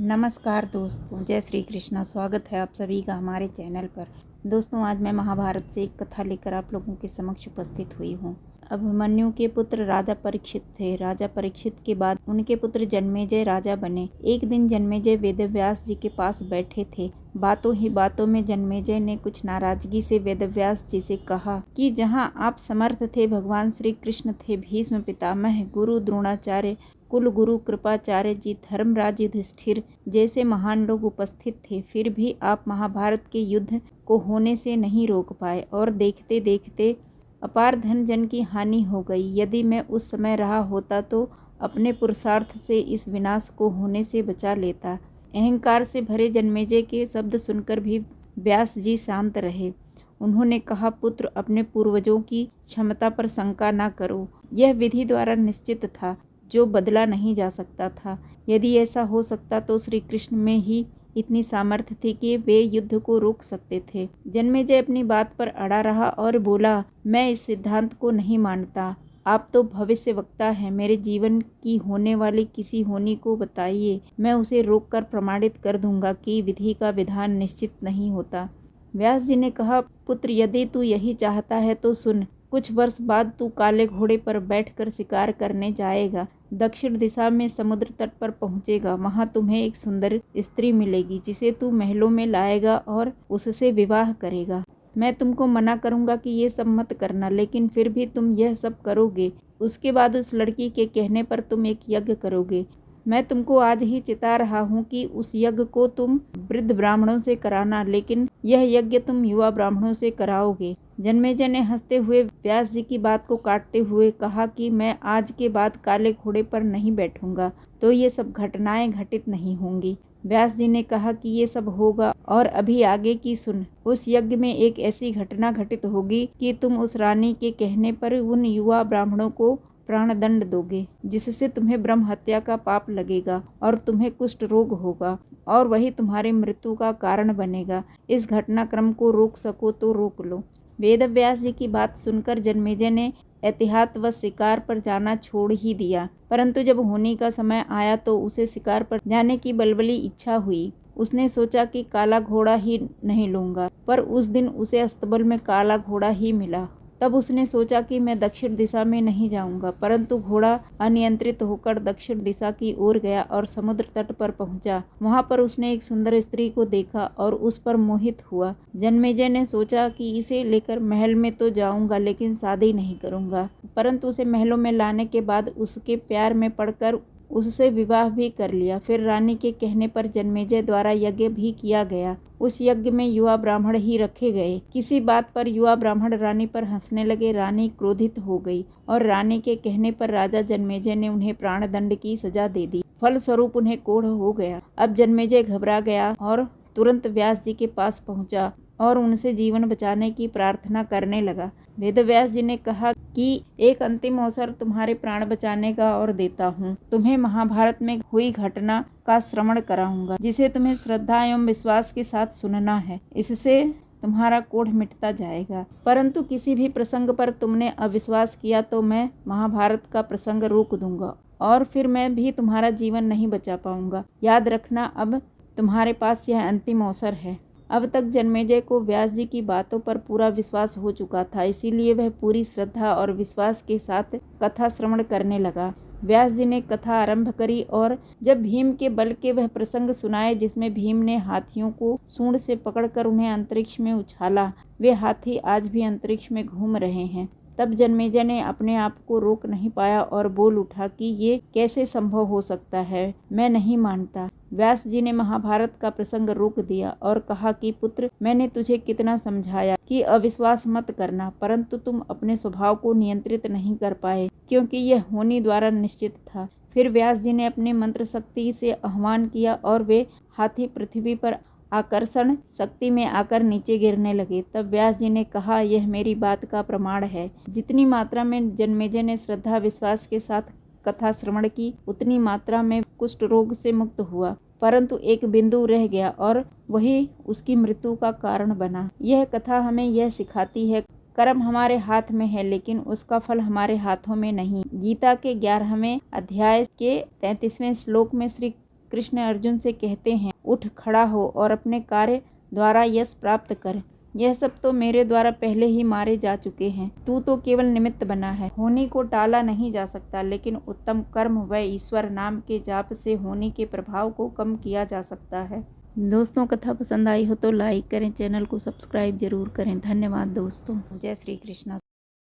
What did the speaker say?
नमस्कार दोस्तों, जय श्री कृष्णा। स्वागत है आप सभी का हमारे चैनल पर। दोस्तों, आज मैं महाभारत से एक कथा लेकर आप लोगों के समक्ष उपस्थित हुई हूँ। अभिमन्यु के पुत्र राजा परीक्षित थे। राजा परीक्षित के बाद उनके पुत्र जन्मेजय राजा बने। एक दिन जन्मेजय वेदव्यास जी के पास बैठे थे। बातों ही बातों में जन्मेजय ने कुछ नाराजगी से वेदव्यास जी से कहा कि जहाँ आप समर्थ थे, भगवान श्री कृष्ण थे, भीष्म पितामह, गुरु द्रोणाचार्य, कुल गुरु कृपाचार्य जी, धर्मराज युधिष्ठिर जैसे महान लोग उपस्थित थे, फिर भी आप महाभारत के युद्ध को होने से नहीं रोक पाए और देखते देखते अपार धन जन की हानि हो गई। यदि मैं उस समय रहा होता तो अपने पुरुषार्थ से इस विनाश को होने से बचा लेता। अहंकार से भरे जन्मेजय के शब्द सुनकर भी व्यास जी शांत रहे। उन्होंने कहा, पुत्र, अपने पूर्वजों की क्षमता पर शंका न करो। यह विधि द्वारा निश्चित था, जो बदला नहीं जा सकता था। यदि ऐसा हो सकता तो श्री कृष्ण में ही इतनी सामर्थ्य थी कि वे युद्ध को रोक सकते थे। जन्मेजय अपनी बात पर अड़ा रहा और बोला, मैं इस सिद्धांत को नहीं मानता। आप तो भविष्य वक्ता हैं, मेरे जीवन की होने वाली किसी होनी को बताइए, मैं उसे रोककर प्रमाणित कर दूंगा कि विधि का विधान निश्चित नहीं होता। व्यास जी ने कहा, पुत्र, यदि तू यही चाहता है तो सुन। कुछ वर्ष बाद तू काले घोड़े पर बैठकर शिकार करने जाएगा। दक्षिण दिशा में समुद्र तट पर पहुंचेगा। वहां तुम्हें एक सुंदर स्त्री मिलेगी, जिसे तू महलों में लाएगा और उससे विवाह करेगा। मैं तुमको मना करूंगा कि ये सब मत करना, लेकिन फिर भी तुम यह सब करोगे। उसके बाद उस लड़की के कहने पर तुम एक यज्ञ करोगे। मैं तुमको आज ही चिता रहा हूँ कि उस यज्ञ को तुम वृद्ध ब्राह्मणों से कराना, लेकिन यह यज्ञ तुम युवा ब्राह्मणों से कराओगे। जन्मेजय ने हंसते हुए व्यास जी की बात को काटते हुए कहा कि मैं आज के बाद काले घोड़े पर नहीं बैठूंगा तो ये सब घटनाएं घटित नहीं होंगी। व्यास जी ने कहा कि ये सब होगा, और अभी आगे की सुन। उस यज्ञ में एक ऐसी घटना घटित होगी कि तुम उस रानी के कहने पर उन युवा ब्राह्मणों को प्राण दंड दोगे, जिससे तुम्हें ब्रह्म हत्या का पाप लगेगा और तुम्हें कुष्ठ रोग होगा, और वही तुम्हारी मृत्यु का कारण बनेगा। इस घटनाक्रम को रोक सको तो रोक लो। वेदव्यास जी की बात सुनकर जन्मेजय ने एहतियात व शिकार पर जाना छोड़ ही दिया, परंतु जब होनी का समय आया तो उसे शिकार पर जाने की बलबली इच्छा हुई। उसने सोचा कि काला घोड़ा ही नहीं लूंगा, पर उस दिन उसे अस्तबल में काला घोड़ा ही मिला। तब उसने सोचा कि मैं दक्षिण दिशा में नहीं जाऊंगा, परंतु घोड़ा अनियंत्रित होकर दक्षिण दिशा की ओर गया और समुद्र तट पर पहुंचा। वहां पर उसने एक सुंदर स्त्री को देखा और उस पर मोहित हुआ। जन्मेजय ने सोचा कि इसे लेकर महल में तो जाऊंगा, लेकिन शादी नहीं करूंगा, परंतु उसे महलों में लाने के बाद उसके प्यार में पड़कर उससे विवाह भी कर लिया। फिर रानी के कहने पर जन्मेजय द्वारा यज्ञ भी किया गया। उस यज्ञ में युवा ब्राह्मण ही रखे गए। किसी बात पर युवा ब्राह्मण रानी पर हंसने लगे। रानी क्रोधित हो गई और रानी के कहने पर राजा जन्मेजय ने उन्हें प्राण दंड की सजा दे दी। फलस्वरूप उन्हें कोढ़ हो गया। अब जन्मेजय घबरा गया और तुरंत व्यास जी के पास पहुंचा और उनसे जीवन बचाने की प्रार्थना करने लगा। वेदव्यास जी ने कहा कि एक अंतिम अवसर तुम्हारे प्राण बचाने का और देता हूँ। तुम्हें महाभारत में हुई घटना का श्रवण कराऊंगा, जिसे तुम्हें श्रद्धा एवं विश्वास के साथ सुनना है। इससे तुम्हारा कोढ़ मिटता जाएगा। परंतु किसी भी प्रसंग पर तुमने अविश्वास किया तो मैं महाभारत का प्रसंग रोक दूंगा और फिर मैं भी तुम्हारा जीवन नहीं बचा पाऊंगा। याद रखना, अब तुम्हारे पास यह अंतिम अवसर है। अब तक जन्मेजय को व्यास जी की बातों पर पूरा विश्वास हो चुका था, इसीलिए वह पूरी श्रद्धा और विश्वास के साथ कथा श्रवण करने लगा। व्यास जी ने कथा आरंभ करी और जब भीम के बल के वह प्रसंग सुनाए जिसमें भीम ने हाथियों को सूंड से पकड़कर उन्हें अंतरिक्ष में उछाला, वे हाथी आज भी अंतरिक्ष में घूम रहे हैं, तब जन्मेजय ने अपने आप को रोक नहीं पाया और बोल उठा कि ये कैसे संभव हो सकता है, मैं नहीं मानता। व्यास जी ने महाभारत का प्रसंग रोक दिया और कहा कि पुत्र, मैंने तुझे कितना समझाया कि अविश्वास मत करना, परंतु तुम अपने स्वभाव को नियंत्रित नहीं कर पाए, क्योंकि यह होनी द्वारा निश्चित था। फिर व्यास जी ने अपनी मंत्र शक्ति से आह्वान किया और वे हाथी पृथ्वी पर आकर्षण शक्ति में आकर नीचे गिरने लगे। तब व्यास जी ने कहा, यह मेरी बात का प्रमाण है। जितनी मात्रा में जन्मेजय ने श्रद्धा विश्वास के साथ कथा श्रवण की, उतनी मात्रा में कुष्ठ रोग से मुक्त हुआ, परंतु एक बिंदु रह गया और वही उसकी मृत्यु का कारण बना। यह कथा हमें यह सिखाती है, कर्म हमारे हाथ में है, लेकिन उसका फल हमारे हाथों में नहीं। गीता के 11वें अध्याय के 33वें श्लोक में श्री कृष्ण अर्जुन से कहते हैं, उठ खड़ा हो और अपने कार्य द्वारा यश प्राप्त कर। यह सब तो मेरे द्वारा पहले ही मारे जा चुके हैं। तू तो केवल निमित्त बना है। होनी को टाला नहीं जा सकता, लेकिन उत्तम कर्म व ईश्वर नाम के जाप से होनी के प्रभाव को कम किया जा सकता है। दोस्तों, कथा पसंद आई हो तो लाइक करें, चैनल को सब्सक्राइब जरूर करें। धन्यवाद दोस्तों। जय श्री कृष्ण।